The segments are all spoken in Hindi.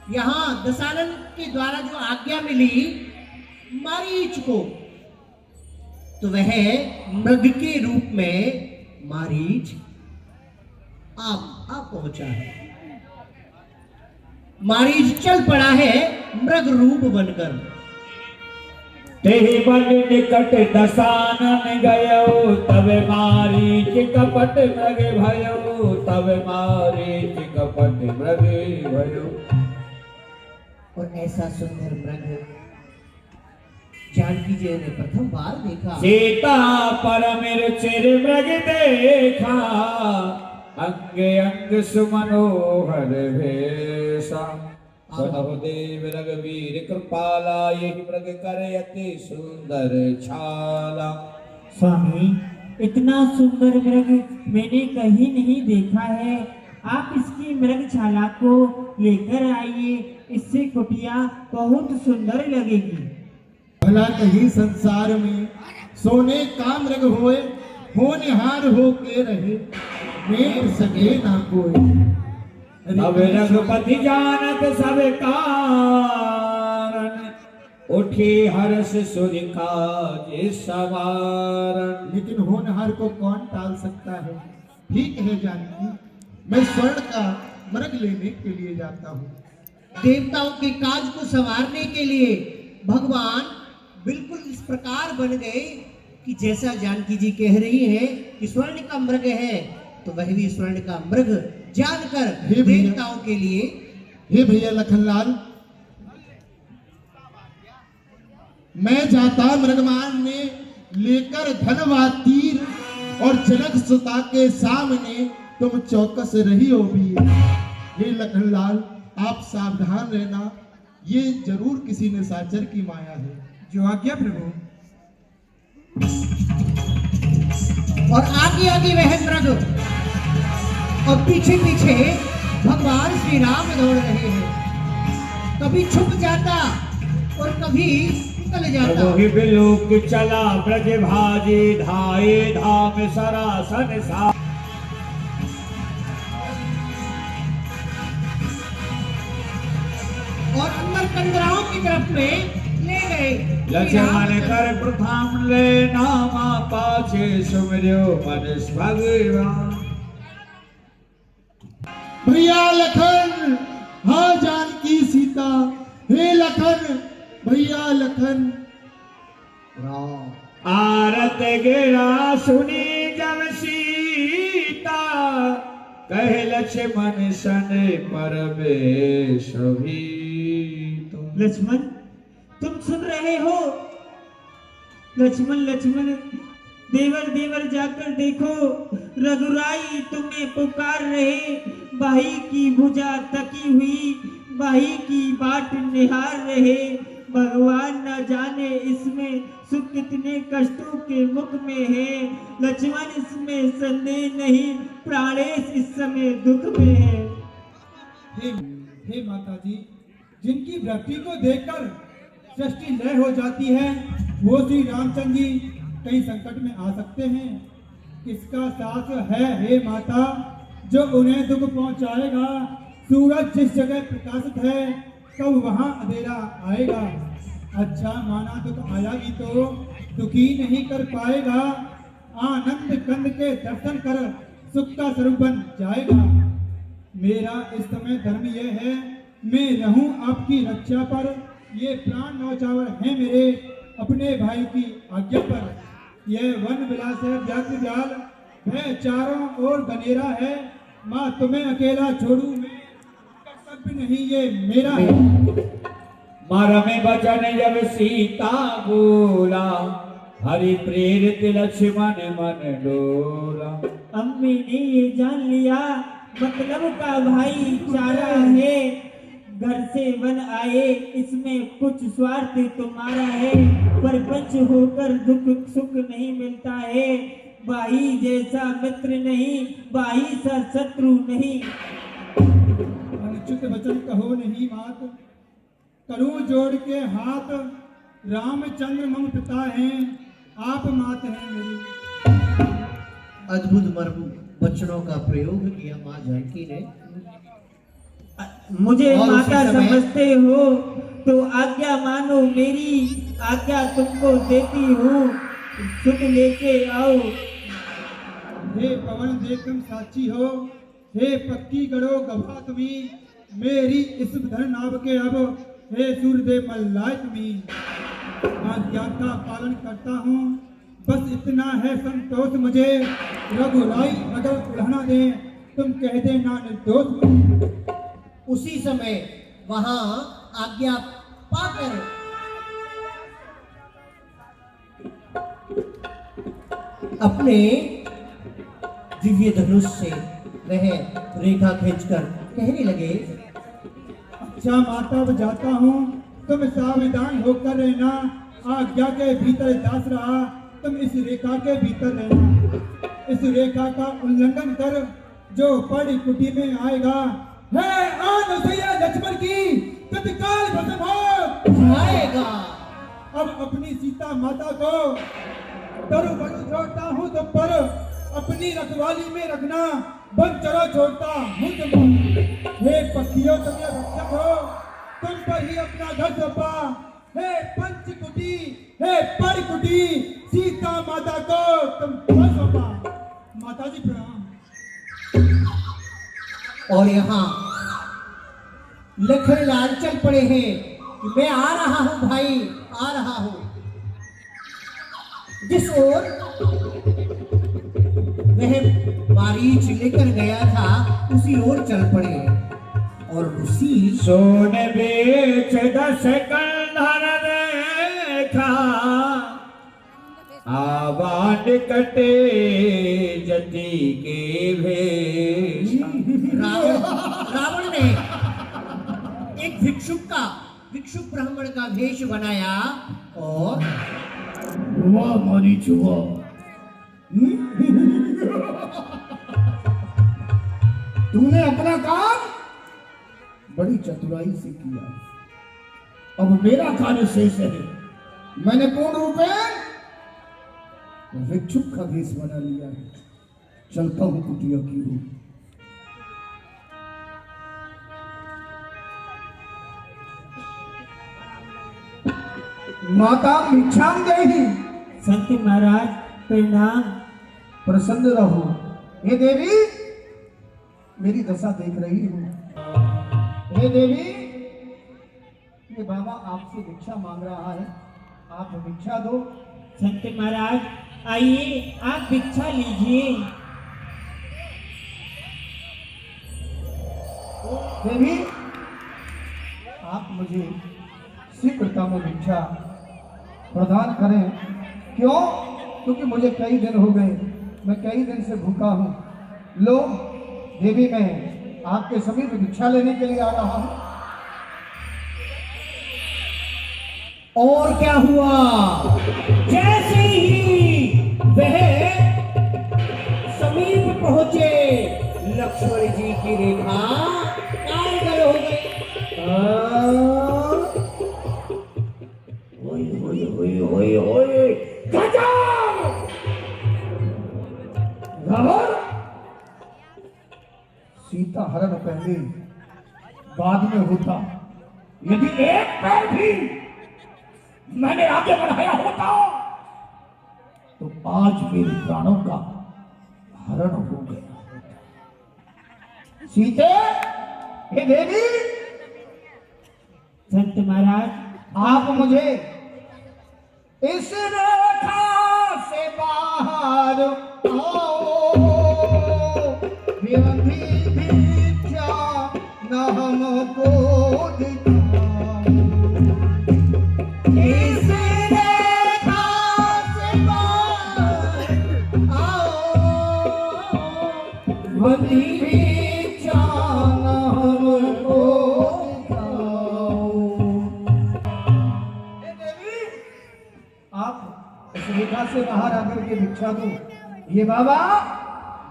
यहाँ दशानन के द्वारा जो आज्ञा मिली मारीच को, तो वह मृग के रूप में मारीच आप पहुंचा है। मारीच चल पड़ा है मृग रूप बनकर। तेहि बन निकट दशानन गयो, तब मारीच कपट मृग भयो, तब मारीच कपट मृग भयो। और ऐसा सुंदर मृग जानकी जी ने प्रथम बार देखा। सीता परमिर चिर मृग देखा, अंगे अंग सुमनोहर भेषा। सुनहु देव रघुवीर कृपाला, यही मृग करे अति सुंदर छाला। स्वामी, इतना सुंदर मृग मैंने कहीं नहीं देखा है। आप इसकी मृगशाला को लेकर आइए, इससे कुटिया बहुत सुंदर लगेगी। भला कहीं संसार में सोने का मृग होए, होनहार हो के रहे, मेर सके ना कोई। अब रघुपति जानत सब कारण, उठी हर्ष सुधि काज सवारन। लेकिन होनहार को कौन टाल सकता है। ठीक है जानकी, मैं स्वर्ण का मृग लेने के लिए जाता हूँ। देवताओं के काज को संवारने के लिए भगवान बिल्कुल इस प्रकार बन गए कि जैसा जानकी जी कह रही है कि स्वर्ण का मृग है, तो वह भी स्वर्ण का मृग जानकर देवताओं के लिए। हे भैया लखनलाल, मैं जाता मृगमान में लेकर धनवा तीर, और जनक सुता के सामने तुम चौकस रही हो भी। हे लखनलाल, आप सावधान रहना, ये जरूर किसी निशाचर की माया है। जो आज्ञा प्रभु। और आगे आगे वह मृग और पीछे पीछे भगवान श्री राम दौड़ रहे हैं। कभी छुप जाता और कभी निकल जाता। वही बिलोक चला ब्रज भाजी, धाये धाम सरासन सा। और अंदर कंदराओं की तरफ में ले गए। लक्ष्मण कर प्रथम ले नामा, पाछे सुमिर्यो मन भगवान। भैया लखन, हाँ जानकी सीता। हे लखन, भैया लखन। आरत गिरा सुनी जब सीता, कहे लक्ष्मण सन परमेश भी। लक्ष्मण, तुम सुन रहे हो? लक्ष्मण लक्ष्मण, देवर देवर जाकर देखो, रघुराई तुम्हें पुकार रहे। भाई की भुजा तकी हुई, भाई की बाट निहार रहे। भगवान न जाने इसमें सुख कितने कष्टों के मुख में है। लक्ष्मण, इसमें संदेह नहीं, प्राणेश इस समय दुख में है। हे माता जी, जिनकी वृत्ति को देखकर सृष्टि लय हो जाती है, वो श्री रामचंद्र जी कहीं संकट में आ सकते हैं। किसका साथ है हे माता, जो उन्हें दुख पहुंचाएगा। सूरज जिस जगह प्रकाशित है, तब वहां अंधेरा आएगा। अच्छा माना दुख आया भी तो दुखी नहीं कर पाएगा। आनंद कंद के दर्शन कर सुख का स्वरूप बन जाएगा। मेरा इस समय धर्म यह है, मैं रहूं आपकी रक्षा पर। ये प्राण नौचावर है मेरे, अपने भाई की आज्ञा पर। यह वन विलास है व्याघ्र जाल, वह चारों ओर बनेरा है। माँ तुम्हें अकेला छोड़ू मैं, कर्तव्य नहीं ये मेरा है। मरमे बचन जब सीता बोला, हरि प्रेरित लक्ष्मण मन डोला। अम्मी ने ये जान लिया, मतलब का भाई चारा है। घर से वन आए, इसमें कुछ स्वार्थ तुम्हारा है। पर पंच होकर दुख सुख नहीं मिलता है। भाई जैसा मित्र नहीं, भाई सा शत्रु नहीं। अनुचित वचन कहो नहीं मात, करूं जोड़ के हाथ। रामचंद्र मम पिता हैं, आप मात हैं मेरी। अद्भुत मर्म वचनों का प्रयोग किया मां जानकी ने। मुझे और उसी माता समय- समझते हो तो आज्ञा मानो मेरी, आज्ञा तुमको देती हूँ, सुख लेके आओ। हे पवन देव तुम साक्षी हो, हे पक्की गढ़ो गभा तुम्ही, मेरी इस धन नाव के अब, हे सूर्यदेव मल्लाय तुम्ही। आज्ञा का पालन करता हूँ, बस इतना है संतोष मुझे, रघुराई अगर उड़ाना दे तुम कह दे ना निर्दोष। उसी समय वहां आज्ञा पाकर अपने दिव्य धनुष से वह रेखा खींचकर कहने लगे, अच्छा माता अब जाता हूँ, तुम सावधान होकर रहना, आज्ञा के भीतर दास रहा, तुम इस रेखा के भीतर रहना। इस रेखा का उल्लंघन कर जो पड़ कुटी में आएगा, है अनुसैया लक्ष्मण की तत्काल भस्म हो आएगा। अब अपनी सीता माता को तरु बरु छोड़ता हूँ तुम पर, अपनी रखवाली में रखना, बन चलो छोड़ता हूँ तुमको। हे पक्षियों तुम ये रक्षक हो, तुम पर ही अपना घर सौंपा, हे पंचकुटी, हे परकुटी, सीता माता को तुम पर सौंपा। माता जी प्रणाम। और यहाँ लखनलाल चल पड़े हैं कि मैं आ रहा हूं भाई, आ रहा हूं। जिस ओर वह मारीच लेकर गया था उसी ओर चल पड़े हैं। और उसी सोन बेच 10 कंधर देखा, आवान कटे जति के भेष। रावण ने एक भिक्षुक ब्राह्मण का वेश बनाया और वाह मारीच वाह, तूने अपना काम बड़ी चतुराई से किया, अब मेरा कार्य शेष है। मैंने पूर्ण रूप में भिक्षुक का भेष बना लिया है, चलता हूं कुटिया की ओर। माता भिक्षाम देही। संत महाराज प्रणाम। प्रसन्न रहो। हे देवी, मेरी दशा देख रही हूँ। हे देवी, ये बाबा आपसे भिक्षा मांग रहा है, आप भिक्षा दो। संत महाराज आइए, आप भिक्षा लीजिए। देवी, आप मुझे शीघ्रतम भिक्षा प्रदान करें। क्यों? क्योंकि मुझे कई दिन हो गए, मैं कई दिन से भूखा हूँ। लो देवी, मैं आपके समीप भिक्षा लेने के लिए आ रहा हूँ। और क्या हुआ? जैसे ही वह समीप पहुंचे, लक्ष्मण जी की रेखा कारगर हो गई। ओए रावण, सीता हरण पहले बाद में होता, यदि एक पैर भी मैंने आगे बढ़ाया होता तो आज मेरे प्राणों का हरण हो गया होता। सीते, हे देवी, संत महाराज आप मुझे इस रेखा से बाहर आओ, विधि भिक्षा न हमको दिखाओ। इस रेखा से बाहर आओ, विधि भिक्षा न हमको दिखाओ। आप इस रेखा से बाहर आकर के भिक्षा दो। ये बाबा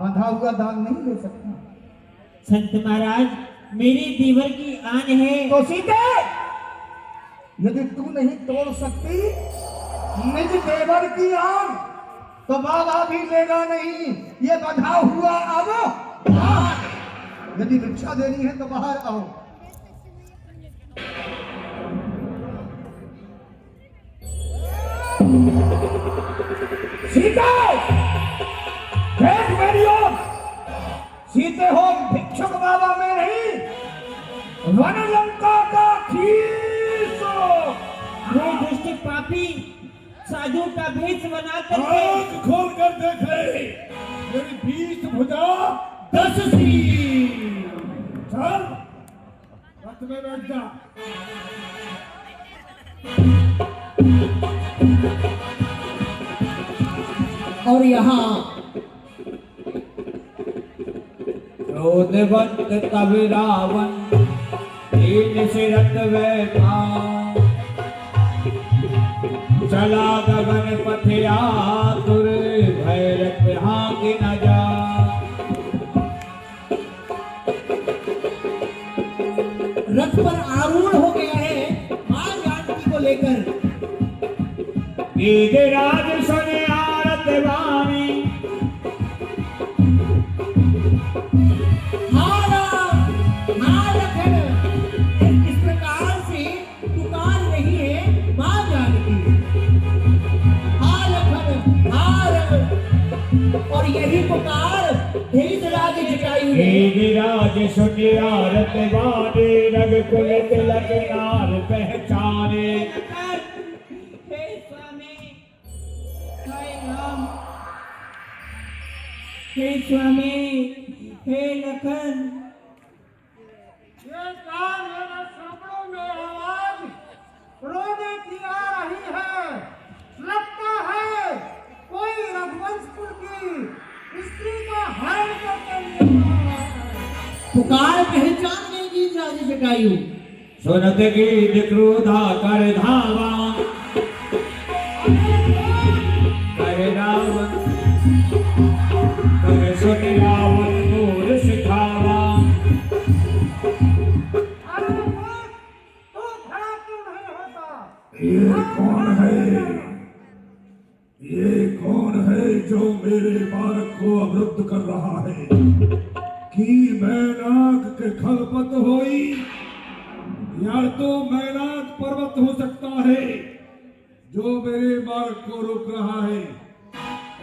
बंधा हुआ दान नहीं ले सकता। संत महाराज मेरी दीवर की आन है। तो सीते, यदि तू नहीं तोड़ सकती निज देवर की आन, तो बाबा भी लेगा नहीं। ये बंधा हुआ अब बाहर। यदि भिक्षा देनी है तो बाहर आओ। सीते देख मेरी ओर, सीते हो भिक्षुक बाबा में नहीं, वन लंका का खीसो। ये दुष्ट पापी साधु का भेष बनाकर आँख खोल कर देख ले, मेरी 20 भुजा 10 सिर। चल रथ में बैठ जा। और यहाँ क्रोधवंत तब रावण तीन सिरत बैठा, चला गगन पथ आतुर भैरत हाँक न जा। रथ पर आरूढ़ हो गया है मां जानकी को लेकर। गीधराज सुने आरत वाणी, इस प्रकार से पुकार रही है मां जानकी, हा लखन हा रघुन। और यही पुकार गीधराज जटायु ने। गीधराज सुने आरत वाणी, रघुकुल तिलक नार पहचाने। हे स्वामी, हे राम, हे स्वामी, हे लखन। ये कान मेरे श्रवणों में आवाज रोने की आ रही है। लगता है कोई रघुवंशपुर की स्त्री का हरण करके लिए आया है। पुकार पहचान गई गीधराज जटायु। सुनत गीत क्रोधा कर धावा, कहे रावण कहे सुन रावण मोर सिखावा। अरे मूर्ख, तू खड़ा क्यों नहीं होता? ये कौन है? ये कौन है जो मेरे बालक को अवरुद्ध कर रहा है? कि मैनाक के खलपत होई, या तो मैनाक पर्वत हो सकता है जो मेरे बालक को रोक रहा है,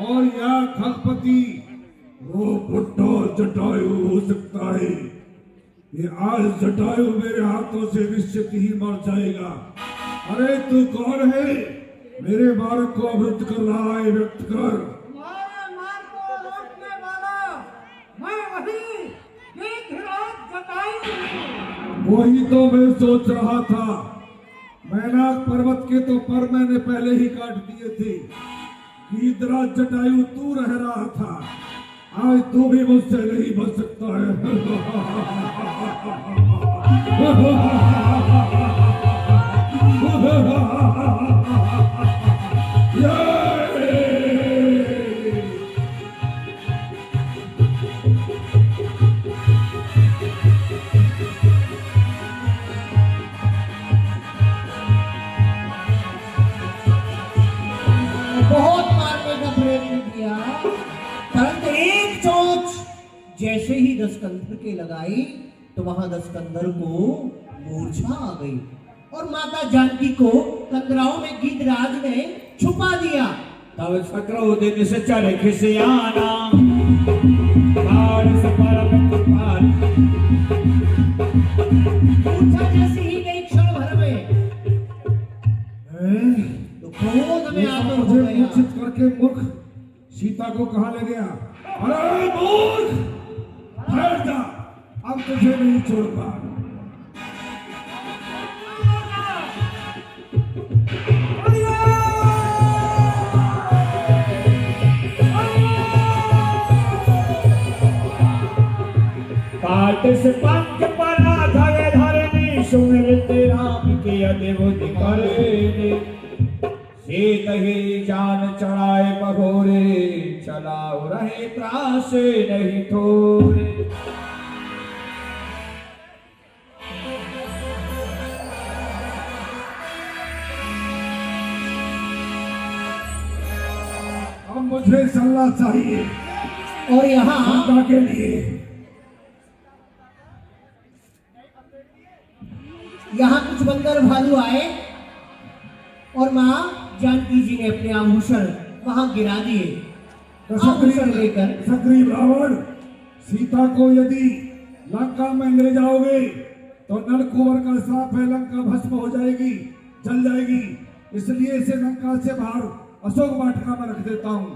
और या खलपति वो बुड्ढा जटायु हो सकता है। ये आज जटायु मेरे हाथों से निश्चित ही मर जाएगा। अरे तू कौन है? मेरे बालक को अवरुद्ध कर रहा है, व्यक्त कर। तुम्हारे मार्ग को रोकने वाला मैं वही गीधराज जटायु हूँ। वही तो मैं सोच रहा था। मैनाक पर्वत के तो पर मैंने पहले ही काट दिए थे। गीधराज जटायु तू रह रहा था, आज तू भी मुझसे नहीं बच सकता बहुत मारने का प्रयत्न किया, परंतु एक चोट जैसे ही दस्कंधर के लगाई तो वहां दस्कंधर को मूर्छा आ गई और माता जानकी को कंदराओं में गीधराज ने छुपा दिया। तब सकरो दिन से चढ़ खिसियाना, बाढ़ से परम कृपाल। मूर्छा जैसे ही गई क्षण भर में तो क्रोध में आतुर हो मुझे गया। मूर्छित करके मूर्ख सीता को कहाँ ले गया? अरे मूर्ख, ठहर जा, अब तुझे नहीं छोड़ूंगा। पाट से पंख परा धरे धरनी, सुमिरत राम के अद्भुत करे। सीत ही जान चढ़ाए बघोरे, चलाओ रहे त्रास नहीं थोरे। अब मुझे सलाह चाहिए और यहाँ लंका के लिए। यहाँ कुछ बंदर भालू आए और माँ जानकी जी ने अपने आभूषण वहां गिरा दिए। तो आभूषण लेकर सग्रीव रावण, सीता को यदि लंका में ले जाओगे तो नरकुंवर का श्राप है, लंका भस्म हो जाएगी, जल जाएगी। इसलिए इसे लंका से बाहर अशोक वाटिका में रख देता हूँ।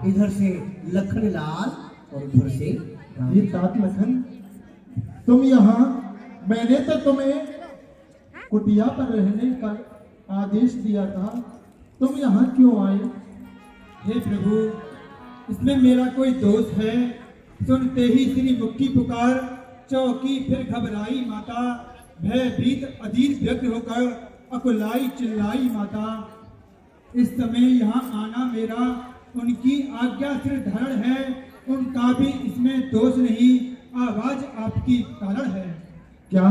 इधर से लखन लाल और उधर से ये तात लखन, तुम यहाँ, मैंने तो तुम्हें कुटिया पर रहने का आदेश दिया था, तुम यहाँ क्यों आए? हे प्रभु, इसमें मेरा कोई दोष है? सुनते ही श्री मुख की पुकार, चौकी फिर घबराई माता, भयभीत अधीर व्यक्त होकर अकुलाई चिल्लाई माता। इस समय यहाँ आना मेरा उनकी आज्ञा सिर धरण है, उनका भी इसमें दोष नहीं, आवाज आपकी कारण है। क्या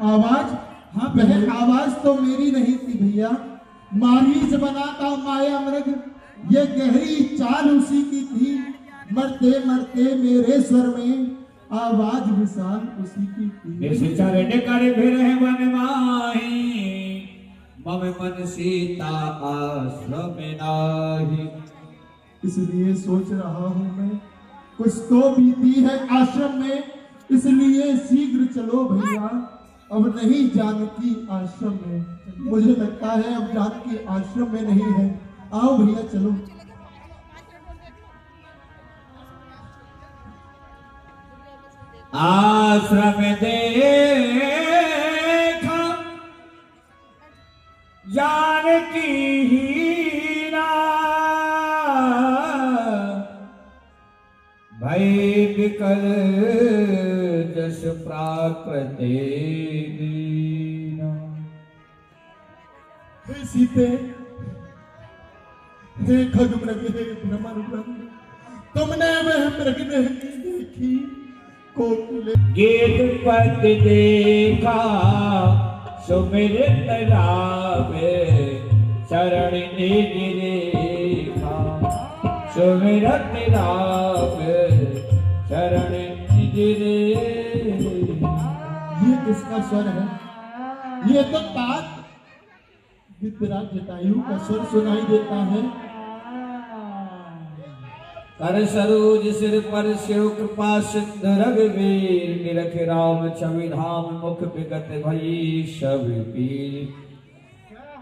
आवाज? हाँ वह प्रभु। आवाज तो मेरी नहीं थी भैया, मारीच बना का माया मृग, ये गहरी चाल उसी की थी। मरते मरते मेरे स्वर में आवाज विशाल उसी की थी। इस चरण कर फिर वन माही, मम मन सीता आश्रम नाही। इसलिए सोच रहा हूँ मैं, कुछ तो बीती है आश्रम में, इसलिए शीघ्र चलो भैया, अब नहीं जानकी आश्रम में। मुझे लगता है अब जानकी आश्रम में नहीं है, आओ भैया चलो। आश्रम देखा जानकी हीरा, भय विकल जस प्राकृते दीना। हे सीते, हे खगमृग, हे भ्रमर वृंद, तुमने वह मृग नहीं देखी कोकिले। गीत पद देखा सुमिरत रावे, शरण निज रेखा सुमिरत रावे, शरण निज रेखा। ये किसका स्वर है? ये तो तात विद्राज जटायु का स्वर सुनाई देता है। कर सरोज सिर पर शिव कृपा सिंधु रघुवीर, निरख राम छवि धाम मुख विगत भई सब पीर।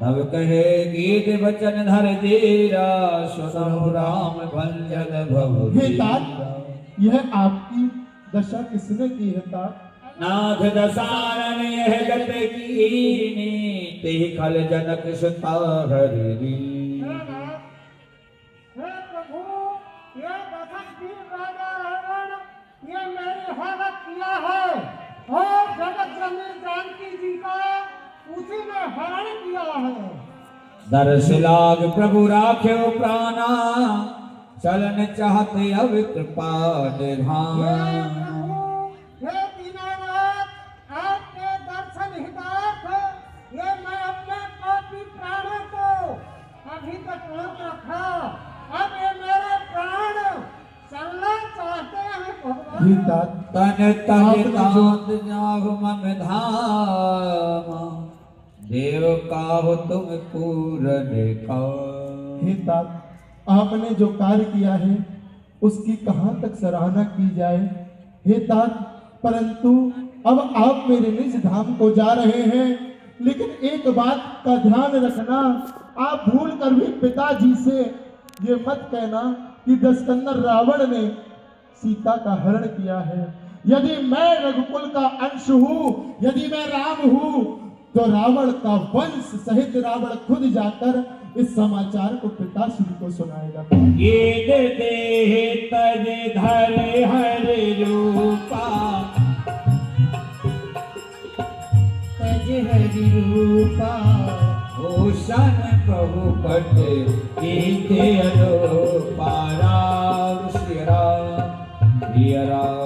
तब कहे गीत वचन धर धीरा, सुनो राम भंजन भव हे तात, यह आपकी दशा किसने की है तात? नाथ दसारन यह गत कीनी, तेहि खल जनक सुता हरि। ये दशरथी राजा रावण, ये मेरी हालत किया है और जगत जननी जानकी जी का उसी ने हरण किया है। दर्श लाग प्रभु राख्यो प्राणा, चलन चाहते अब कृपा निधान। हे दीनानाथ, आपके दर्शन हितार्थ ये मैं अपने पापी प्राणों को अभी तक रोक रखा, अब ये मेरे प्राण चलना चाहते हैं भगवान। हे तात, तन तन तांत जाहु मम धाम, देव काहु तुम पूरन का। हे तात, आपने जो कार्य किया है उसकी कहाँ तक सराहना की जाए। हे तात, परंतु अब आप मेरे निज धाम को जा रहे हैं, लेकिन एक बात का ध्यान रखना, आप भूल कर भी पिताजी से ये मत कहना कि दशकंदर रावण ने सीता का हरण किया है। यदि मैं रघुकुल का अंश हूँ, यदि मैं राम हूँ, तो रावण का वंश सहित रावण खुद जाकर इस समाचार को पिताश्री को सुनाएगा। ये दे तज धर हर रूपा, तज हरि रूपा, भूषण बहुपट कीते अलोपा। राम श्री राम, प्रिय राम।